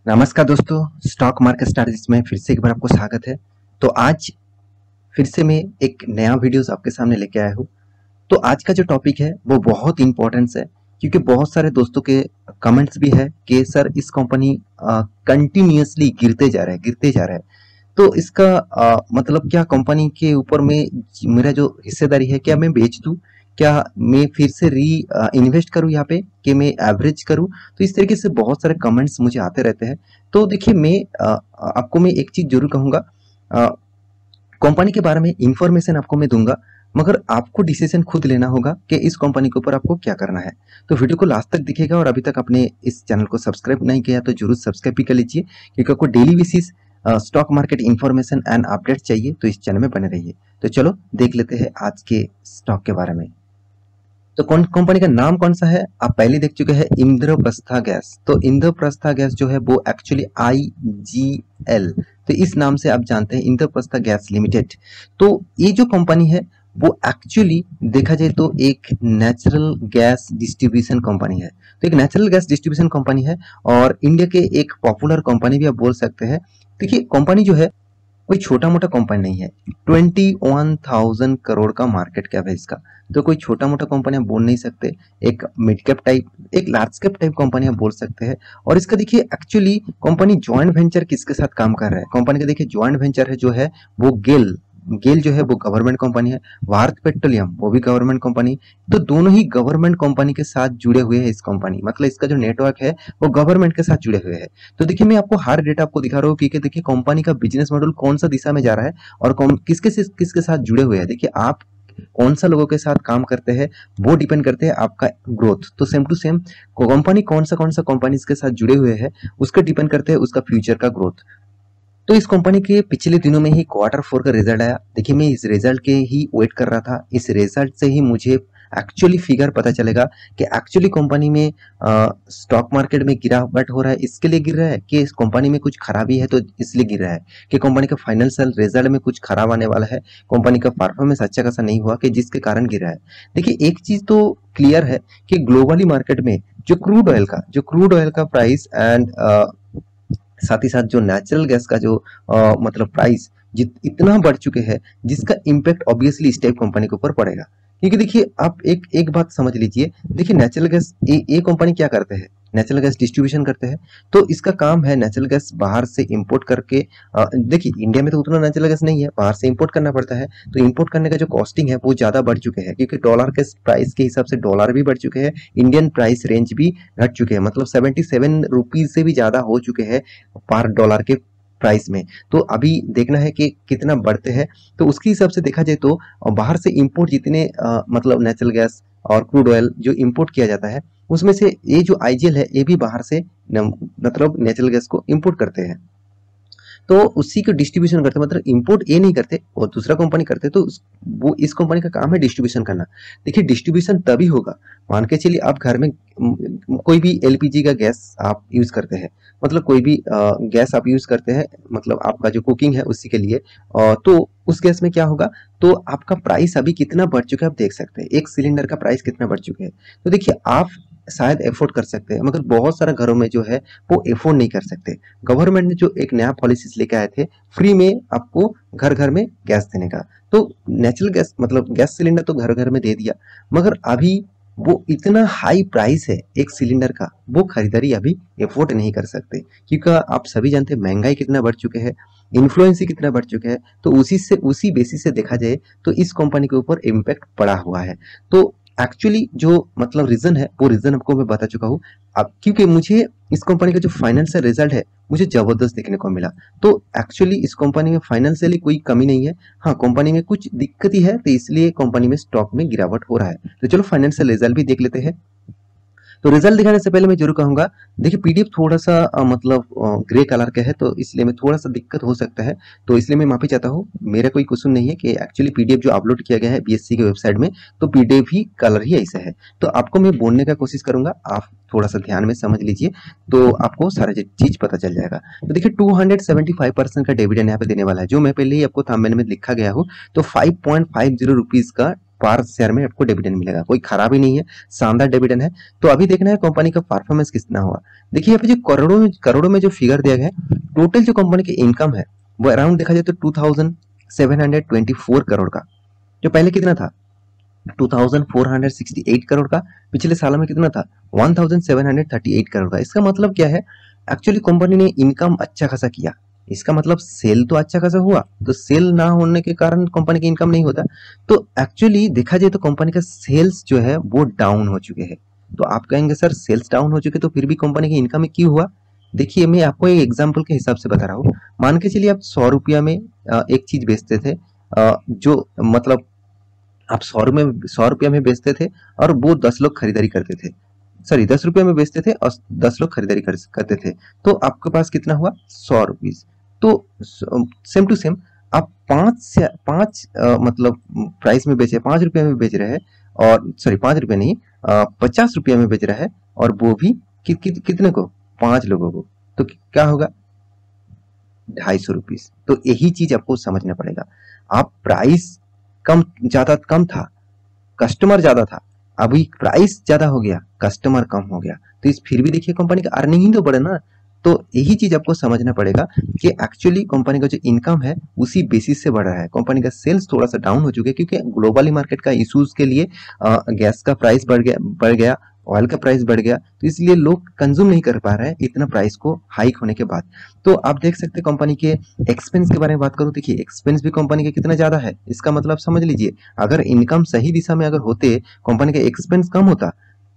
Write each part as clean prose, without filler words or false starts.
नमस्कार दोस्तों, stock market strategist में फिर से एक बार आपको स्वागत है। तो आज फिर से मैं एक नया वीडियोस आपके सामने लेके आया हूँ। तो आज का जो टॉपिक है वो बहुत इंपॉर्टेंस है, क्योंकि बहुत सारे दोस्तों के कमेंट्स भी है कि सर इस कंपनी कंटिन्यूअसली गिरते जा रहा है। तो इसका मतलब क्या कंपनी के ऊपर में मेरा जो हिस्सेदारी है क्या मैं बेच दूं, क्या मैं फिर से री इन्वेस्ट करूं यहाँ पे, कि मैं एवरेज करूं। तो इस तरीके से बहुत सारे कमेंट्स मुझे आते रहते हैं। तो देखिए आपको मैं एक चीज जरूर कहूंगा, कंपनी के बारे में इंफॉर्मेशन आपको मैं दूंगा, मगर आपको डिसीजन खुद लेना होगा कि इस कंपनी के ऊपर आपको क्या करना है। तो वीडियो को लास्ट तक दिखेगा, और अभी तक आपने इस चैनल को सब्सक्राइब नहीं किया तो जरूर सब्सक्राइब भी कर लीजिए, क्योंकि आपको daily basis stock market information and update चाहिए तो इस चैनल में बने रहिए। तो चलो देख लेते हैं आज के स्टॉक के बारे में। तो कौन कंपनी का नाम कौन सा है, आप पहले देख चुके हैं, इंद्रप्रस्था गैस। तो इंद्रप्रस्था गैस जो है वो एक्चुअली IGL, तो इस नाम से आप जानते हैं, इंद्रप्रस्था गैस लिमिटेड। तो ये जो कंपनी है वो एक्चुअली देखा जाए तो एक नेचुरल गैस डिस्ट्रीब्यूशन कंपनी है। तो एक नेचुरल गैस डिस्ट्रीब्यूशन कंपनी है, और इंडिया के एक पॉपुलर कंपनी भी आप बोल सकते हैं। देखिए कंपनी जो है कोई छोटा मोटा कंपनी नहीं है। 21,000 करोड़ का मार्केट कैप है इसका। तो कोई छोटा मोटा कंपनी आप बोल नहीं सकते, एक मिड कैप टाइप, एक लार्ज कैप टाइप कंपनी आप बोल सकते हैं। और इसका देखिए एक्चुअली कंपनी जॉइंट वेंचर किसके साथ काम कर रहा है, कंपनी का देखिए जॉइंट वेंचर है जो है वो गेल गेल जो है वो गवर्नमेंट कंपनी है, भारत पेट्रोलियम वो भी गवर्नमेंट कंपनी। तो दोनों ही गवर्नमेंट कंपनी के साथ जुड़े हुए हैं इस कंपनी, मतलब इसका जो नेटवर्क है वो गवर्नमेंट के साथ जुड़े हुए हैं। तो देखिए मैं आपको हर डेटा आपको दिखा रहा हूँ, क्योंकि देखिए कंपनी का बिजनेस मॉडल कौन सा दिशा में जा रहा है और किसके साथ जुड़े हुए हैं। देखिए आप कौन सा लोगों के साथ काम करते हैं वो डिपेंड करते हैं आपका ग्रोथ। तो सेम टू सेम कंपनी कौन सा कंपनी के साथ जुड़े हुए हैं उसके डिपेंड करते हैं उसका फ्यूचर का ग्रोथ। तो इस कंपनी के पिछले दिनों में ही Q4 का रिजल्ट आया। देखिए मैं इस रिजल्ट के ही वेट कर रहा था, इस रिजल्ट से ही मुझे एक्चुअली फिगर पता चलेगा कि एक्चुअली कंपनी में स्टॉक मार्केट में गिरावट हो रहा है, इसके लिए गिर रहा है, कि इस कंपनी में कुछ खराबी है तो इसलिए गिर रहा है, कि कंपनी का फाइनेंशियल रिजल्ट में कुछ खराब आने वाला है, कंपनी का परफॉर्मेंस अच्छा खासा नहीं हुआ कि जिसके कारण गिर रहा है। देखिए एक चीज तो क्लियर है कि ग्लोबली मार्केट में जो क्रूड ऑयल का प्राइस एंड साथ ही साथ जो नेचुरल गैस का जो मतलब प्राइस इतना बढ़ चुके हैं, जिसका इम्पैक्ट ऑब्वियसली इस टाइप कंपनी के ऊपर पड़ेगा। क्योंकि देखिए आप एक बात समझ लीजिए, देखिए नेचुरल गैस ये कंपनी क्या करते हैं, नेचुरल गैस डिस्ट्रीब्यूशन करते हैं। तो इसका काम है नेचुरल गैस बाहर से इंपोर्ट करके, देखिए इंडिया में तो उतना नेचुरल गैस नहीं है, बाहर से इंपोर्ट करना पड़ता है। तो इंपोर्ट करने का जो कॉस्टिंग है वो ज्यादा बढ़ चुके हैं, क्योंकि डॉलर के प्राइस के हिसाब से डॉलर भी बढ़ चुके हैं, इंडियन प्राइस रेंज भी घट चुके हैं, मतलब 77 रुपीज से भी ज्यादा हो चुके हैं पर डॉलर के प्राइस में। तो अभी देखना है कि कितना बढ़ते हैं। तो उसके हिसाब से देखा जाए तो बाहर से इंपोर्ट जितने मतलब नेचुरल गैस और क्रूड ऑयल जो इंपोर्ट किया जाता है, उसमें से ये जो IGL है ये भी बाहर से मतलब नेचुरल गैस को इंपोर्ट करते हैं। तो उसी को डिस्ट्रीब्यूशन करते, मतलब इंपोर्ट ये नहीं करते और दूसरा कंपनी करते। तो वो इस कंपनी का काम है डिस्ट्रीब्यूशन करना। देखिए डिस्ट्रीब्यूशन तभी होगा, मान के चलिए आप घर में कोई भी LPG का गैस आप यूज करते हैं, मतलब कोई भी गैस आप यूज करते हैं, मतलब आपका जो कुकिंग है उसी के लिए, तो उस गैस में क्या होगा, तो आपका प्राइस अभी कितना बढ़ चुका है आप देख सकते हैं, एक सिलेंडर का प्राइस कितना बढ़ चुका है। तो देखिए आप शायद एफोर्ड कर सकते हैं, मगर बहुत सारे घरों में जो है वो एफोर्ड नहीं कर सकते। गवर्नमेंट ने जो एक नया पॉलिसीज लेके आए थे, फ्री में आपको घर घर में गैस देने का, तो नेचुरल गैस मतलब गैस सिलेंडर तो घर घर में दे दिया, मगर अभी वो इतना हाई प्राइस है एक सिलेंडर का, वो खरीदारी अभी एफोर्ड नहीं कर सकते, क्योंकि आप सभी जानते हैं महंगाई कितना बढ़ चुके हैं, इन्फ्लुएंस ही कितना बढ़ चुके हैं। तो उसी बेसिस से देखा जाए तो इस कंपनी के ऊपर इम्पैक्ट पड़ा हुआ है। तो एक्चुअली जो मतलब रीजन है वो रीजन आपको मैं बता चुका हूँ। अब क्योंकि मुझे इस कंपनी का जो फाइनेंशियल रिजल्ट है मुझे जबरदस्त देखने को मिला, तो एक्चुअली इस कंपनी में फाइनेंशियली कोई कमी नहीं है। हाँ कंपनी में कुछ दिक्कत ही है, तो इसलिए कंपनी में स्टॉक में गिरावट हो रहा है। तो चलो फाइनेंशियल रिजल्ट भी देख लेते हैं। तो रिजल्ट दिखाने से पहले मैं जरूर कहूंगा, देखिए PDF थोड़ा सा मतलब ग्रे कलर का है, तो इसलिए में थोड़ा सा दिक्कत हो सकता है, तो इसलिए मैं माफी चाहता हूँ। मेरा कोई क्वेश्चन नहीं है कि एक्चुअली PDF जो अपलोड किया गया है BSC के वेबसाइट में, तो PDF ही कलर ही ऐसा है। तो आपको मैं बोलने का कोशिश करूंगा, आप थोड़ा सा ध्यान में समझ लीजिए, तो आपको सारा चीज पता चल जाएगा। तो देखिए 275% का डिविडेंड यहाँ पे देने वाला है, जो मैं पहले ही आपको थंबनेल में लिखा गया हूँ। तो 5.50 रुपीज का पर शेयर में आपको डिविडेंड मिलेगा, कोई खराबी नहीं है, शानदार डिविडेंड है। तो अभी देखना है कंपनी का परफॉर्मेंस कितना हुआ। देखिए यहाँ पे जो करोड़ों में जो फिगर दिया गया है, टोटल जो कंपनी की इनकम है वो अराउंड देखा जाए तो 2724 करोड़ का, जो पहले कितना था 2468 करोड़ का, पिछले सालों में कितना था 1738 करोड़ का। इसका मतलब क्या है, एक्चुअली कंपनी ने इनकम अच्छा खासा किया, इसका मतलब सेल तो अच्छा खासा हुआ, तो सेल ना होने के कारण कंपनी की इनकम नहीं होता। तो एक्चुअली देखा जाए तो कंपनी का सेल्स जो है वो डाउन हो चुके हैं। तो आप कहेंगे सर सेल्स डाउन हो चुके तो फिर भी कंपनी की इनकम में क्यों हुआ। देखिए मैं आपको एक एग्जांपल के हिसाब से बता रहा हूँ। मान के चलिए आप 100 रुपया में एक चीज बेचते थे, जो मतलब आप 100 रुपया में बेचते थे और वो 10 लोग खरीदारी करते थे, सॉरी 10 रुपया में बेचते थे और 10 लोग खरीदारी करते थे, तो आपके पास कितना हुआ 100 रुपीज। तो सेम टू सेम आप पांच मतलब प्राइस में बेचे, 5 रुपया में बेच रहे हैं, और सॉरी 5 रुपया नहीं 50 रुपया में बेच रहा है, और वो भी कितने को 5 लोगों को, तो क्या होगा 250 रुपीज। तो यही चीज आपको समझना पड़ेगा। आप प्राइस कम था, कस्टमर ज्यादा था, अभी प्राइस ज्यादा हो गया, कस्टमर कम हो गया, तो इस फिर भी देखिए कंपनी का अर्निंग ही तो बढ़े ना। तो यही चीज आपको समझना पड़ेगा कि एक्चुअली कंपनी का जो इनकम है उसी बेसिस से बढ़ रहा है। कंपनी का सेल्स थोड़ा सा डाउन हो चुके हैं क्योंकि ग्लोबली मार्केट का इश्यूज के लिए गैस का प्राइस बढ़ गया, ऑयल का प्राइस बढ़ गया, तो इसलिए लोग कंज्यूम नहीं कर पा रहे हैं इतना प्राइस को हाइक होने के बाद। तो आप देख सकते हैं कंपनी के एक्सपेंस के बारे में बात करूं, देखिए एक्सपेंस भी कंपनी के कितना ज्यादा है, इसका मतलब समझ लीजिए अगर इनकम सही दिशा में अगर होते, कंपनी का एक्सपेंस कम होता,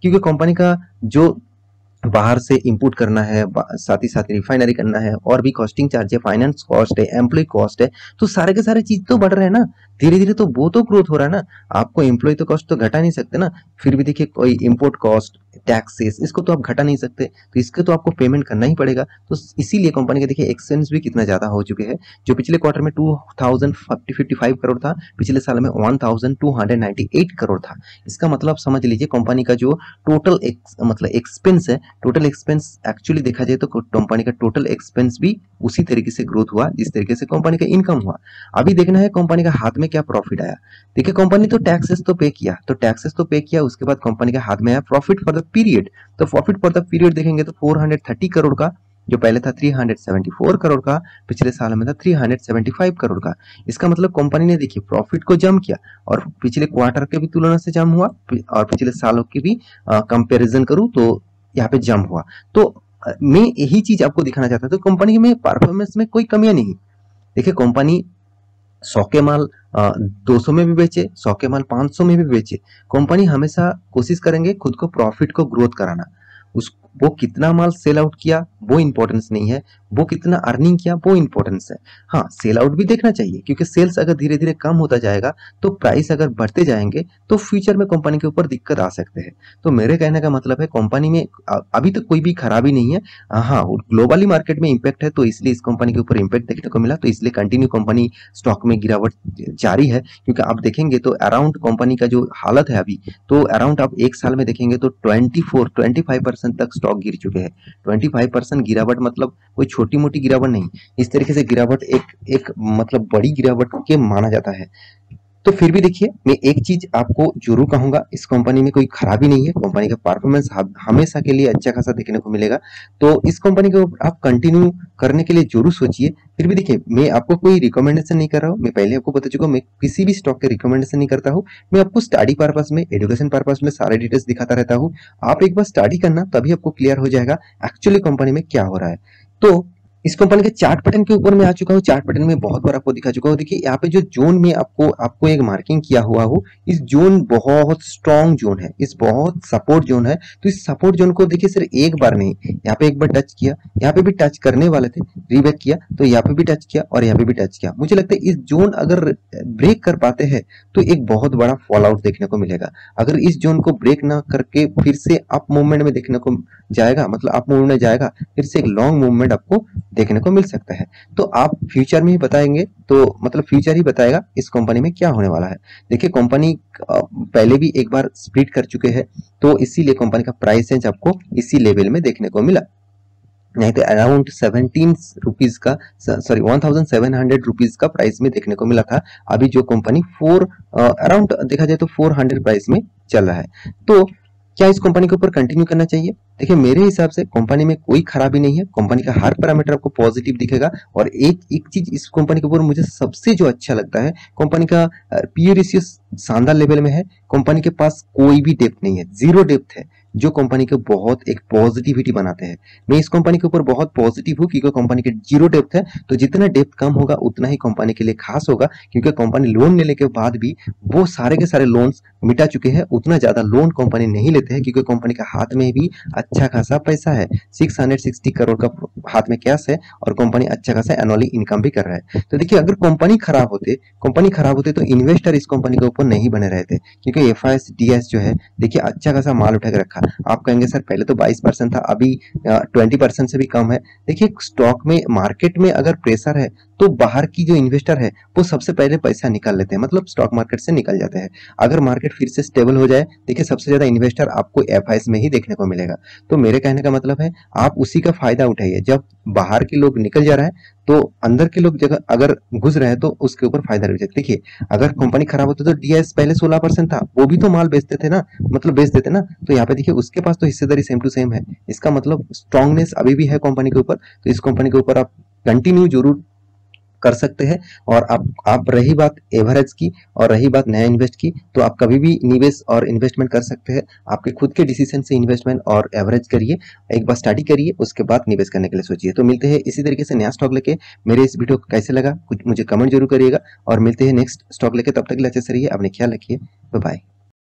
क्योंकि कंपनी का जो बाहर से इंपोर्ट करना है, साथ ही साथ रिफाइनरी करना है, और भी कॉस्टिंग चार्ज है, फाइनेंस कॉस्ट है, एम्प्लॉय कॉस्ट है, तो सारे के सारे चीज तो बढ़ रहे हैं ना धीरे धीरे, तो वो तो ग्रोथ हो रहा है ना। आपको एम्प्लॉय तो कॉस्ट तो घटा नहीं सकते ना, फिर भी देखिए कोई इंपोर्ट कॉस्ट, टैक्सेस, इसको तो आप घटा नहीं सकते, तो इसके तो आपको पेमेंट करना ही पड़ेगा। तो इसीलिए कंपनी के देखिए एक्सपेंस भी कितना ज्यादा हो चुके हैं, जो पिछले क्वार्टर में 2055 करोड़ था, पिछले साल में 1298 करोड़ था। इसका मतलब समझ लीजिए कंपनी का जो टोटल मतलब एक्सपेंस है, टोटल एक्सपेंस एक्चुअली देखा जाए तो कंपनी का टोटल एक्सपेंस भी उसी तरीके से ग्रोथ हुआ जिस तरीके से कंपनी का इनकम हुआ। अभी देखना है कंपनी का हाथ में क्या प्रॉफिट आया। देखिए कंपनी तो टैक्सेस तो पे किया, उसके बाद कंपनी के हाथ में आया प्रॉफिट फॉर द पीरियड। तो प्रॉफिट फॉर द पीरियड देखेंगे तो 430 करोड़ का, जो पहले था 374 करोड़ का, पिछले साल में था 375 करोड़ का। इसका मतलब कंपनी ने देखिए प्रॉफिट को जम किया, और पिछले क्वार्टर के भी तुलना से जम हुआ, और पिछले सालों की भी कंपैरिजन करूं तो यहाँ पे जम हुआ। तो मैं यही चीज आपको दिखाना चाहता था। तो कंपनी में परफॉर्मेंस में कोई कमियां नहीं। देखिए कंपनी 100 के माल 200 में भी बेचे, 100 के माल 500 में भी बेचे, कंपनी हमेशा कोशिश करेंगे खुद को प्रॉफिट को ग्रोथ कराना। उस वो कितना माल सेल आउट किया वो इंपॉर्टेंस नहीं है, वो कितना अर्निंग किया वो इंपॉर्टेंस है। हाँ सेल आउट भी देखना चाहिए, क्योंकि सेल्स अगर धीरे धीरे कम होता जाएगा तो प्राइस अगर बढ़ते जाएंगे तो फ्यूचर में कंपनी के ऊपर दिक्कत आ सकते हैं। तो मेरे कहने का मतलब है कंपनी में अभी तक कोई भी खराबी नहीं है। हाँ ग्लोबली मार्केट में इम्पैक्ट है, तो इसलिए इस कंपनी के ऊपर इम्पैक्ट देखने को मिला, तो इसलिए कंटिन्यू कंपनी स्टॉक में गिरावट जारी है। क्योंकि आप देखेंगे तो अराउंड कंपनी का जो हालत है अभी, तो अराउंड आप एक साल में देखेंगे तो 25% तक स्टॉक गिर चुके हैं। 25% गिरावट मतलब कोई छोटी मोटी गिरावट नहीं, इस तरीके से गिरावट एक मतलब बड़ी गिरावट के माना जाता है। तो फिर भी देखिए मैं एक चीज आपको जरूर कहूंगा, इस कंपनी में कोई खराबी नहीं है, कंपनी का परफॉर्मेंस हमेशा के लिए अच्छा खासा देखने को मिलेगा। तो इस कंपनी को आप कंटिन्यू करने के लिए जरूर सोचिए। फिर भी देखिए मैं आपको कोई रिकमेंडेशन नहीं कर रहा हूँ, मैं पहले आपको बता चुका हूँ, मैं किसी भी स्टॉक के रिकमेंडेशन नहीं करता हूँ। मैं आपको स्टडी पर्पस में, एजुकेशन पर्पस में सारे डिटेल्स दिखाता रहता हूँ। आप एक बार स्टडी करना, तभी आपको क्लियर हो जाएगा एक्चुअली कंपनी में क्या हो रहा है। तो इस कंपनी के चार्ट पैटर्न के ऊपर मैं आ चुका हूँ। चार्ट पैटर्न में बहुत बार आपको दिखा चुका हूँ। देखिए यहाँ पे जो जोन में आपको एक मार्किंग किया हुआ हो, इस जोन बहुत स्ट्रॉन्ग जोन है, इस बहुत सपोर्ट जोन है। तो इस सपोर्ट जोन को देखिए सिर्फ एक बार नहीं, यहाँ पे एक बार टच किया, यहाँ पे भी टच करने वाले थे, रिबैक किया, तो यहाँ पे भी टच किया और यहाँ पे भी टच किया। मुझे लगता है इस जोन अगर ब्रेक कर पाते हैं तो एक बहुत बड़ा फॉल आउट देखने को मिलेगा। अगर इस जोन को ब्रेक ना करके फिर से अप मूवमेंट में देखने को जाएगा, मतलब अप मूवमेंट में जाएगा, फिर से एक लॉन्ग मूवमेंट आपको देखने को मिल सकता है। तो आप फ्यूचर में ही बताएंगे, तो मतलब फ्यूचर ही बताएगा इस कंपनी में क्या होने वाला है। देखिए कंपनी पहले भी एक बार स्प्लिट कर चुके हैं, तो इसीलिए कंपनी का प्राइस रेंज आपको इसी लेवल में देखने को मिला। नहीं तो अराउंड 17 रुपीज का, सॉरी 1700 रुपीज का प्राइस में देखने को मिला था। अभी जो कंपनी 4 अराउंड देखा जाए तो 400 प्राइस में चल रहा है। तो क्या इस कंपनी के ऊपर कंटिन्यू करना चाहिए? देखिए मेरे हिसाब से कंपनी में कोई खराबी नहीं है, कंपनी का हर पैरामीटर आपको पॉजिटिव दिखेगा। और एक एक चीज इस कंपनी के ऊपर मुझे सबसे जो अच्छा लगता है, कंपनी का पीई रेशियो शानदार लेवल में है। कंपनी के पास कोई भी डेप्थ नहीं है, जीरो डेप्थ है, जो कंपनी को बहुत एक पॉजिटिविटी बनाते हैं। मैं इस कंपनी के ऊपर बहुत पॉजिटिव हूँ क्योंकि कंपनी के जीरो डेप्थ है। तो जितना डेप्थ कम होगा उतना ही कंपनी के लिए खास होगा, क्योंकि कंपनी लोन लेने के बाद भी वो सारे के सारे लोन्स मिटा चुके हैं। उतना ज्यादा लोन कंपनी नहीं लेते हैं क्योंकि कंपनी का हाथ में भी अच्छा खासा पैसा है, 660 करोड़ का हाथ में कैश है और कंपनी अच्छा खासा एनुअली इनकम भी कर रहा है। तो देखिए अगर कंपनी खराब होते तो इन्वेस्टर इस कंपनी के ऊपर नहीं बने रहते, क्योंकि एफआईएस डीएस जो है देखिए अच्छा खासा माल उठा के रखा। आप कहेंगे सर पहले तो 22% था, अभी 20% से भी कम है। देखिए स्टॉक में मार्केट में अगर प्रेशर है तो बाहर की जो इन्वेस्टर है वो सबसे पहले पैसा निकाल लेते हैं, मतलब स्टॉक मार्केट से निकल जाते हैं। अगर मार्केट फिर से स्टेबल हो जाए, देखिए सबसे ज्यादा इन्वेस्टर आपको एफआईएस में ही देखने को मिलेगा। तो मेरे कहने का मतलब है आप उसी का फायदा उठाइए। जब बाहर के लोग निकल जा रहा है तो अंदर के लोग जगह अगर घुस रहे हैं तो उसके ऊपर फायदा ले जाए। देखिए अगर कंपनी खराब होती तो डीएस पहले 16% था, वो भी तो माल बेचते थे ना, मतलब बेच देते ना। तो यहाँ पे देखिए उसके पास तो हिस्सेदारी सेम टू सेम है। इसका मतलब स्ट्रांगनेस अभी भी है कंपनी के ऊपर। तो इस कंपनी के ऊपर आप कंटिन्यू जरूर कर सकते हैं। और आप रही बात एवरेज की और रही बात नया इन्वेस्ट की, तो आप कभी भी निवेश और इन्वेस्टमेंट कर सकते हैं। आपके खुद के डिसीजन से इन्वेस्टमेंट और एवरेज करिए, एक बार स्टडी करिए, उसके बाद निवेश करने के लिए सोचिए। तो मिलते हैं इसी तरीके से नया स्टॉक लेके। मेरे इस वीडियो को कैसे लगा कुछ मुझे कमेंट जरूर करिएगा, और मिलते हैं नेक्स्ट स्टॉक लेके। तब तक के लिए अच्छे से रहिए, अपने ख्याल रखिए, बाय बाय।